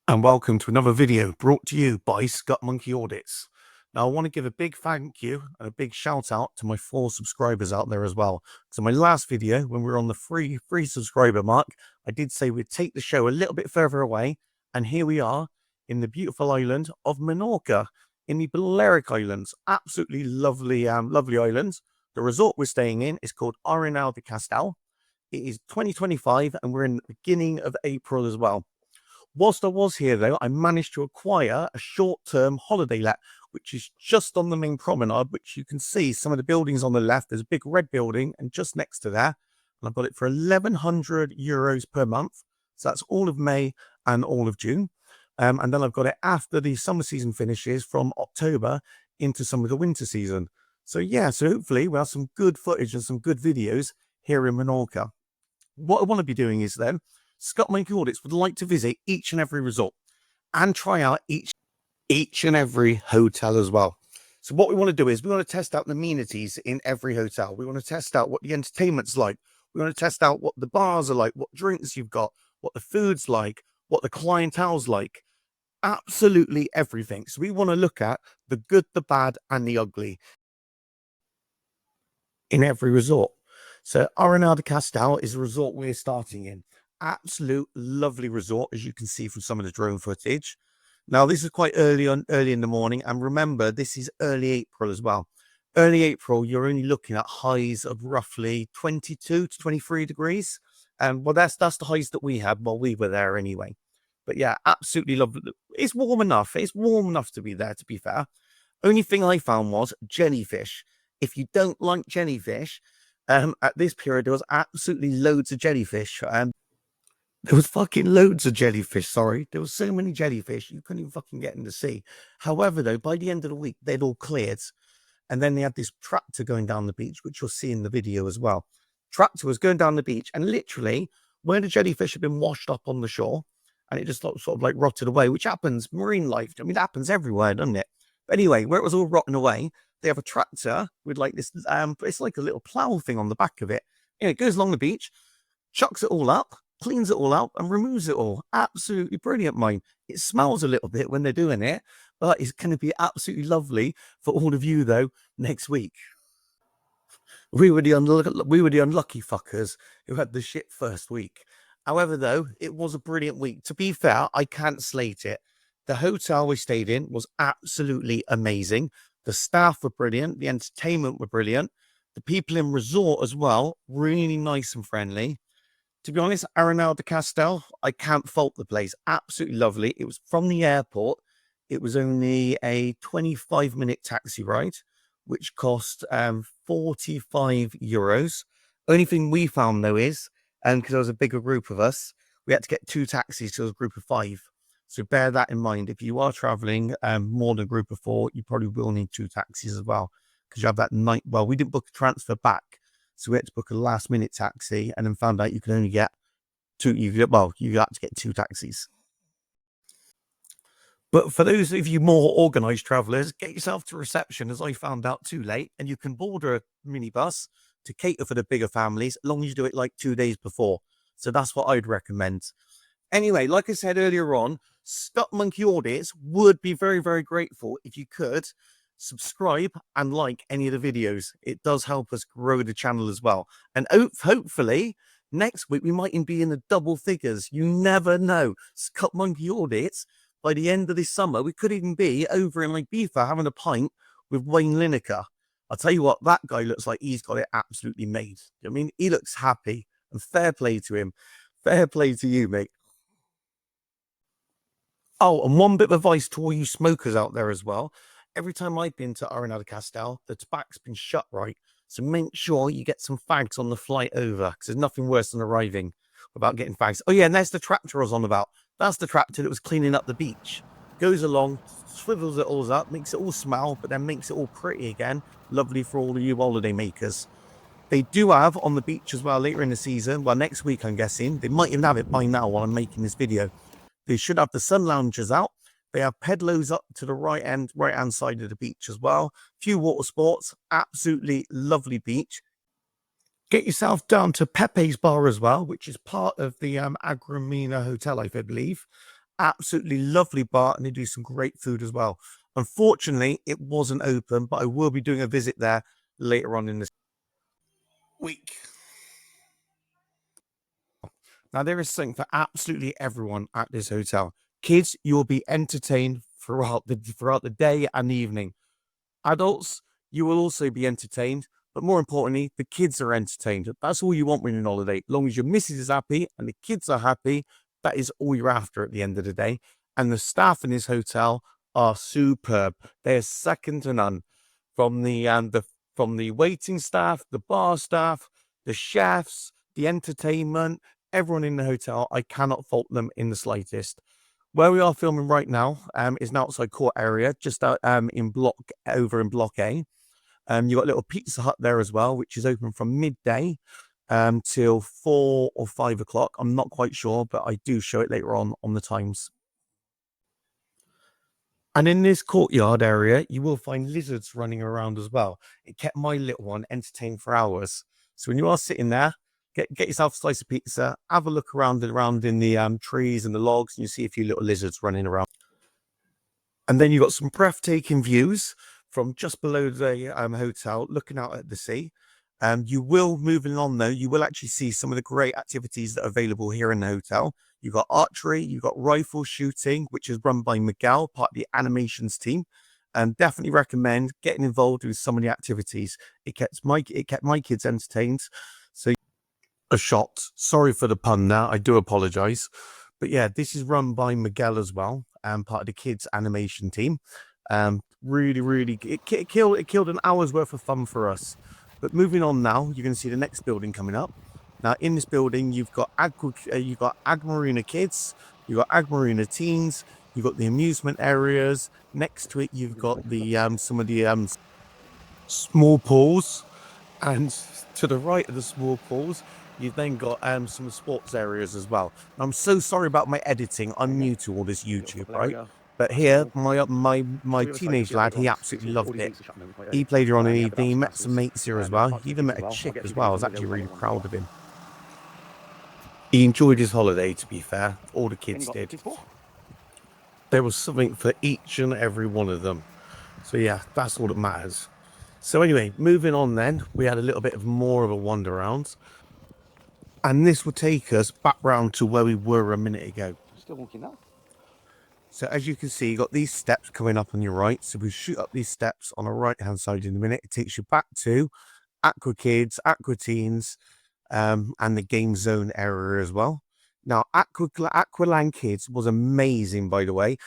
And welcome to another video brought to you by Scut Monkey Audits. Now, I want to give a big thank you and a big shout out to my 4 subscribers out there as well. So my last video, when we were on the free subscriber mark, I did say we'd take the show a little bit further away. And here we are in the beautiful island of Minorca in the Balearic Islands. Absolutely lovely, lovely islands. The resort we're staying in is called Arenal de Castell. It is 2025 and we're in the beginning of April as well. Whilst I was here, though, I managed to acquire a short-term holiday let, which is just on the main promenade, which you can see some of the buildings on the left. There's a big red building, and just next to there, and I've got it for €1,100 per month. So that's all of May and all of June. And then I've got it after the summer season finishes from October into some of the winter season. So yeah, so hopefully we'll have some good footage and some good videos here in Menorca. What I want to be doing is then, Scut Monkey Audits would like to visit each and every resort and try out each and every hotel as well. So what we want to do is we want to test out the amenities in every hotel. We want to test out what the entertainment's like. We want to test out what the bars are like, what drinks you've got, what the food's like, what the clientele's like. Absolutely everything. So we want to look at the good, the bad, and the ugly in every resort. So Arenal de Castell is a resort we're starting in. Absolute lovely resort, as you can see from some of the drone footage. Now, this is quite early in the morning, and remember, this is early April as well. Early April, you're only looking at highs of roughly 22 to 23 degrees. Well, that's the highs that we had while we were there anyway. But yeah, absolutely lovely. It's warm enough. It's warm enough to be there, to be fair. Only thing I found was jellyfish. If you don't like jellyfish, at this period, there was absolutely loads of jellyfish. There was fucking loads of jellyfish, sorry. There was so many jellyfish, you couldn't even fucking get in the sea. However, though, by the end of the week, they'd all cleared. And then they had this tractor going down the beach, which you'll see in the video as well. Tractor was going down the beach, and literally, where the jellyfish had been washed up on the shore, and it just sort of like rotted away, which happens, marine life, I mean, it happens everywhere, doesn't it? But anyway, where it was all rotting away, they have a tractor with like this, it's like a little plow thing on the back of it. Anyway, it goes along the beach, chucks it all up, cleans it all out and removes it all. Absolutely brilliant, mine. It smells a little bit when they're doing it, but it's going to be absolutely lovely for all of you, though, next week. We were the unlucky fuckers who had the shit first week. However, though, it was a brilliant week. To be fair, I can't slate it. The hotel we stayed in was absolutely amazing. The staff were brilliant. The entertainment were brilliant. The people in resort as well, really nice and friendly. To be honest, Arenal de Castell, I can't fault the place. Absolutely lovely. It was from the airport. It was only a 25-minute taxi ride, which cost €45. Only thing we found, though, is, because there was a bigger group of us, we had to get 2 taxis to a group of 5. So bear that in mind. If you are traveling more than a group of 4, you probably will need 2 taxis as well, because you have that night. Well, we didn't book a transfer back. So we had to book a last-minute taxi, and then found out you can only get 2. You had to get 2 taxis. But for those of you more organised travellers, get yourself to reception, as I found out too late, and you can board a minibus to cater for the bigger families, as long as you do it like 2 days before. So that's what I'd recommend. Anyway, like I said earlier on, Scut Monkey Audits would be very, very grateful if you could subscribe and like any of the videos. It does help us grow the channel as well, and hopefully next week we might even be in the double figures. You never know. Scut Monkey Audits, by the end of this summer we could even be over in Ibiza having a pint with Wayne Lineker. I'll tell you what, that guy looks like he's got it absolutely made. I mean, he looks happy, and fair play to him. Fair play to you, mate. Oh, and one bit of advice to all you smokers out there as well. Every time I've been to Arenal de Castell, the tobacco's been shut right. So make sure you get some fags on the flight over, because there's nothing worse than arriving without getting fags. Oh yeah, and there's the tractor I was on about. That's the tractor that was cleaning up the beach. Goes along, swivels it all up, makes it all smell, but then makes it all pretty again. Lovely for all of you holiday makers. They do have on the beach as well later in the season. Well, next week, I'm guessing. They might even have it by now while I'm making this video. They should have the sun loungers out. They have pedlos up to the right-hand side of the beach as well. Few water sports. Absolutely lovely beach. Get yourself down to Pepe's Bar as well, which is part of the Aguamarina Hotel, I believe. absolutely lovely bar, and they do some great food as well. Unfortunately, it wasn't open, but I will be doing a visit there later on in this week. Now, there is something for absolutely everyone at this hotel. Kids, you will be entertained throughout the day and evening. Adults, you will also be entertained, but more importantly, the kids are entertained. That's all you want when you're on holiday. As long as your missus is happy and the kids are happy, that is all you're after at the end of the day. And the staff in this hotel are superb. They are second to none. From the waiting staff, the bar staff, the chefs, the entertainment, everyone in the hotel, I cannot fault them in the slightest. Where we are filming right now is an outside court area, just out in block A. You got a little Pizza Hut there as well, which is open from midday till 4 or 5 o'clock. I'm not quite sure, but I do show it later on the times. And in this courtyard area, you will find lizards running around as well. It kept my little one entertained for hours. So when you are sitting there, get yourself a slice of pizza, have a look around in the trees and the logs, and you see a few little lizards running around. And then you've got some breathtaking views from just below the hotel, looking out at the sea. You will, moving on though, you will actually see some of the great activities that are available here in the hotel. You've got archery, you've got rifle shooting, which is run by Miguel, part of the animations team. And definitely recommend getting involved with some of the activities. It kept my kids entertained. So a shot. Sorry for the pun now. I do apologize. But yeah, this is run by Miguel as well, part of the kids animation team. Really, it killed an hour's worth of fun for us. But moving on now, you're going to see the next building coming up. Now, in this building, you've got Aguamarina Kids, you've got Aguamarina Teens, you've got the amusement areas. Next to it, you've got the some of the small pools, and to the right of the small pools, you've then got some sports areas as well. I'm so sorry about my editing. I'm new to all this YouTube, right? But here, my teenage lad, he absolutely loved it. He played here on an evening. He met some mates here as well. He even met a chick as well. I was actually really proud of him. He enjoyed his holiday, to be fair. All the kids did. There was something for each and every one of them. So yeah, that's all that matters. So anyway, moving on then, we had a little bit of more of a wander around. And this will take us back round to where we were a minute ago. Still walking now. So as you can see, you got these steps coming up on your right. So we shoot up these steps on the right-hand side in a minute. It takes you back to Aqua Kids, Aqua Teens, and the game zone area as well. Now, Aqualand Kids was amazing, by the way.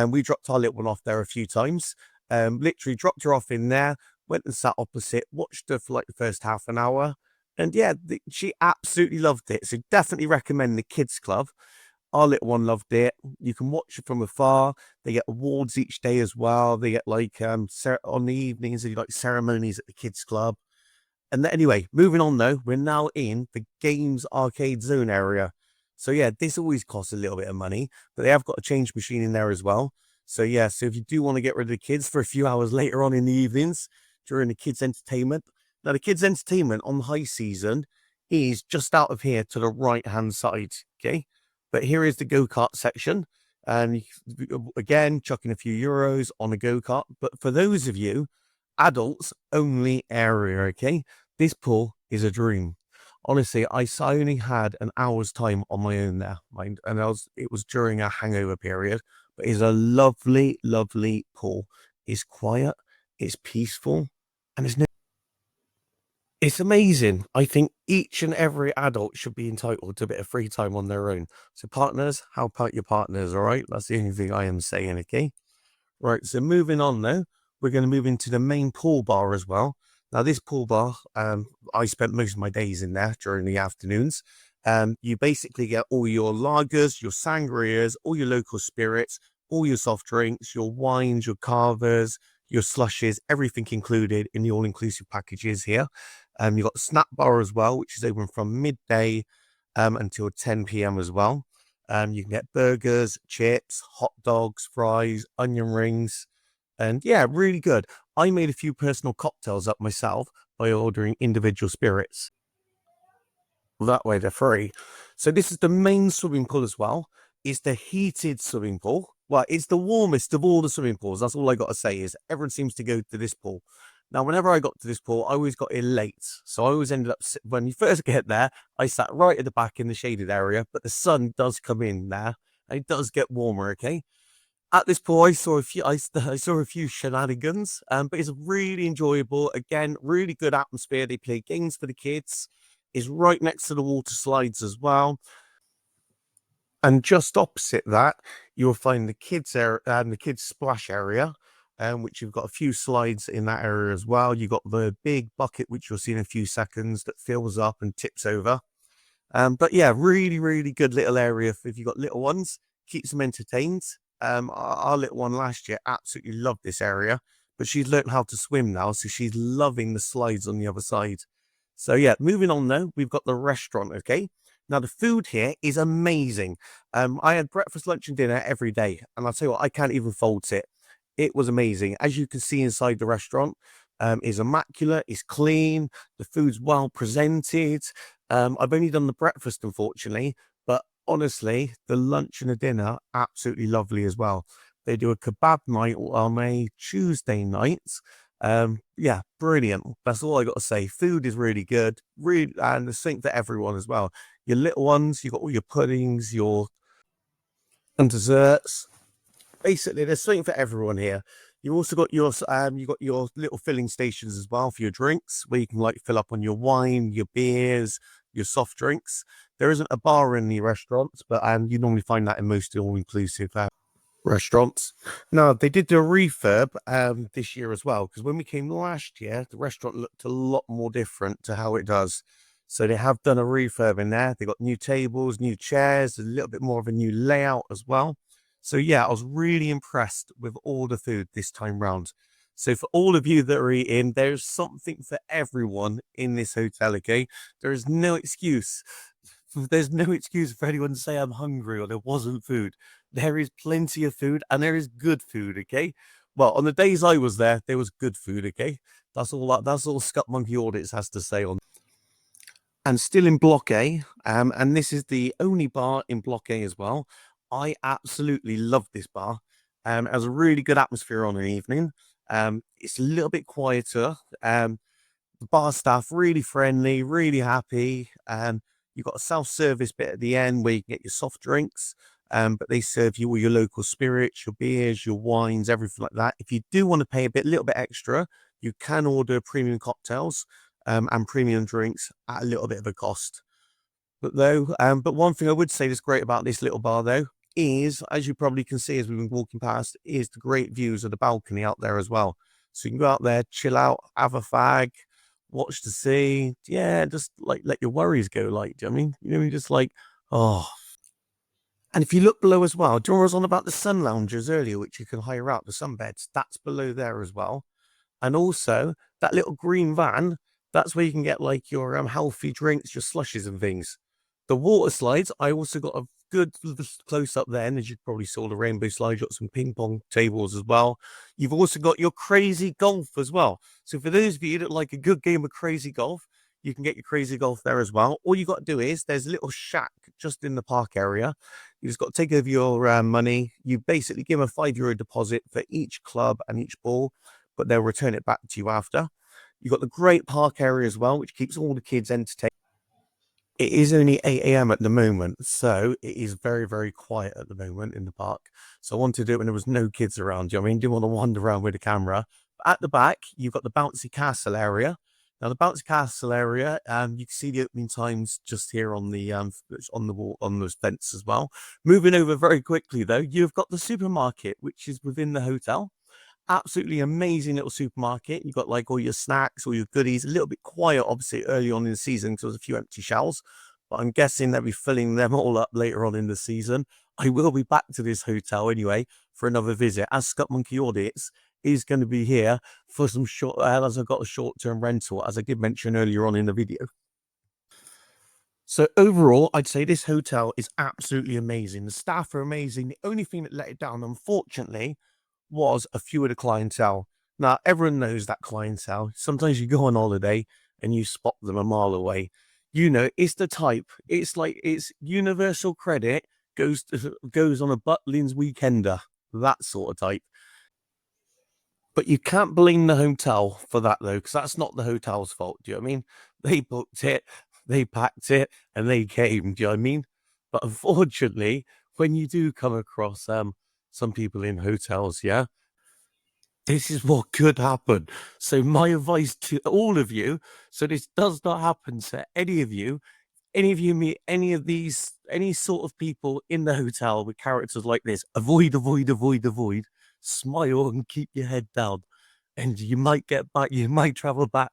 We dropped our little one off there a few times. Literally dropped her off in there, went and sat opposite, watched her for like the first half an hour. And yeah, she absolutely loved it. So definitely recommend the Kids Club. Our little one loved it. You can watch it from afar. They get awards each day as well. They get like on the evenings, they do like ceremonies at the Kids Club. And anyway, moving on though, we're now in the games arcade zone area. So yeah, this always costs a little bit of money, but they have got a change machine in there as well. So yeah, so if you do want to get rid of the kids for a few hours later on in the evenings during the kids' entertainment. Now the kids' entertainment on high season is just out of here to the right-hand side, okay? But here is the go-kart section. And again, chucking a few euros on a go-kart. But for those of you, adults only area, okay? This pool is a dream. Honestly, I only had an hour's time on my own there, and it was during a hangover period. But it's a lovely, lovely pool. It's quiet, it's peaceful, and it's amazing. I think each and every adult should be entitled to a bit of free time on their own. So partners, help out your partners, all right? That's the only thing I am saying, okay? Right, so moving on now, we're going to move into the main pool bar as well. Now this pool bar, I spent most of my days in there during the afternoons. You basically get all your lagers, your sangrias, all your local spirits, all your soft drinks, your wines, your carvers, your slushes, everything included in the all-inclusive packages here. You've got the snack bar as well, which is open from midday until 10 p.m. as well. You can get burgers, chips, hot dogs, fries, onion rings, and yeah, really good. I made a few personal cocktails up myself by ordering individual spirits. That way they're free. So this is the main swimming pool as well. is the heated swimming pool. Well, it's the warmest of all the swimming pools. That's all I got to say is everyone seems to go to this pool. Now, whenever I got to this pool, I always got in late. So I always ended up, when you first get there, I sat right at the back in the shaded area, but the sun does come in there and it does get warmer, okay? At this pool, I saw a few, I saw a few shenanigans, but it's really enjoyable. Again, really good atmosphere. They play games for the kids. It's right next to the water slides as well. And just opposite that, you'll find the kids area and the kids splash area, which you've got a few slides in that area as well. You've got the big bucket, which you'll see in a few seconds, that fills up and tips over. But yeah, really, really good little area if you've got little ones, keeps them entertained. Our little one last year absolutely loved this area, but she's learned how to swim now, so she's loving the slides on the other side. So yeah, moving on now, we've got the restaurant, okay? Now the food here is amazing. I had breakfast, lunch and dinner every day, and I'll tell you what, I can't even fault it. It was amazing. As you can see inside the restaurant, is immaculate, it's clean, the food's well presented. I've only done the breakfast, unfortunately, but honestly, the lunch and the dinner, absolutely lovely as well. They do a kebab night on a Tuesday night. Yeah, brilliant. That's all I got to say. Food is really good, really, and there's something for everyone as well. Your little ones, you've got all your puddings, your and desserts. Basically, there's something for everyone here. You also got your little filling stations as well for your drinks, where you can like fill up on your wine, your beers, your soft drinks. There isn't a bar in the restaurants, but you normally find that in most all-inclusive restaurants. Now, they did do a refurb this year as well, because when we came last year, the restaurant looked a lot more different to how it does. So they have done a refurb in there. They got new tables, new chairs, a little bit more of a new layout as well. So yeah, I was really impressed with all the food this time round. So for all of you that are eating, there's something for everyone in this hotel, okay? There is no excuse. There's no excuse for anyone to say I'm hungry or there wasn't food. There is plenty of food and there is good food, okay? Well, on the days I was there was good food, okay? That's all Scut Monkey Audits has to say on. And still in Block A, and this is the only bar in Block A as well. I absolutely love this bar. It has a really good atmosphere on an evening. It's a little bit quieter. The bar staff really friendly, really happy. You've got a self-service bit at the end where you can get your soft drinks. But they serve you all your local spirits, your beers, your wines, everything like that. If you do want to pay a little bit extra, you can order premium cocktails and premium drinks at a little bit of a cost. But one thing I would say that's great about this little bar though is, as you probably can see as we've been walking past, is the great views of the balcony out there as well. So you can go out there, chill out, have a fag, watch the sea. Yeah, just like let your worries go. Like, do you know what I mean? You know, just like, oh. And if you look below as well, do you know what I was on about the sun loungers earlier, which you can hire out, the sunbeds? That's below there as well. And also that little green van, that's where you can get like your healthy drinks, your slushes and things. The water slides, I also got a good close up then, as you probably saw the rainbow slide. You got some ping pong tables as well. You've also got your crazy golf as well. So for those of you that like a good game of crazy golf, you can get your crazy golf there as well. All you got to do is there's a little shack just in the park area. You just got to take over your money. You basically give them a €5 deposit for each club and each ball, but they'll return it back to you after. You've got the great park area as well, which keeps all the kids entertained. It is only 8 a.m. at the moment, so it is very, very quiet at the moment in the park. So I wanted to do it when there was no kids around. You know what I mean? Didn't want to wander around with a camera. But at the back, you've got the bouncy castle area. Now the bouncy castle area, you can see the opening times just here on the wall, on those fence as well. Moving over very quickly though, you've got the supermarket, which is within the hotel. Absolutely amazing little supermarket. You've got like all your snacks, all your goodies. A little bit quiet, obviously, early on in the season because there's a few empty shelves. But I'm guessing they'll be filling them all up later on in the season. I will be back to this hotel anyway for another visit, as Scut Monkey Audits is going to be here for some short, as I've got a short-term rental, as I did mention earlier on in the video. So overall, I'd say this hotel is absolutely amazing. The staff are amazing. The only thing that let it down, unfortunately, was a few of the clientele. Now, everyone knows that clientele. Sometimes you go on holiday and you spot them a mile away. You know, it's the type, it's like, it's universal credit. goes on a Butlins weekender, that sort of type. But you can't blame the hotel for that, though, because that's not the hotel's fault. Do you know what I mean? They booked it, they packed it, and they came. Do you know what I mean? But unfortunately, when you do come across some people in hotels, yeah, this is what could happen. So my advice to all of you, so this does not happen to any of you meet any sort of people in the hotel with characters like this, avoid, avoid, avoid, avoid, smile and keep your head down. And you might get back, you might travel back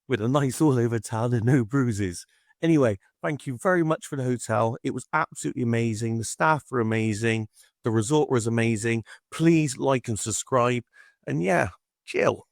with a nice all over town and no bruises. Anyway, thank you very much for the hotel. It was absolutely amazing. The staff were amazing. The resort was amazing. Please like and subscribe. And yeah, chill.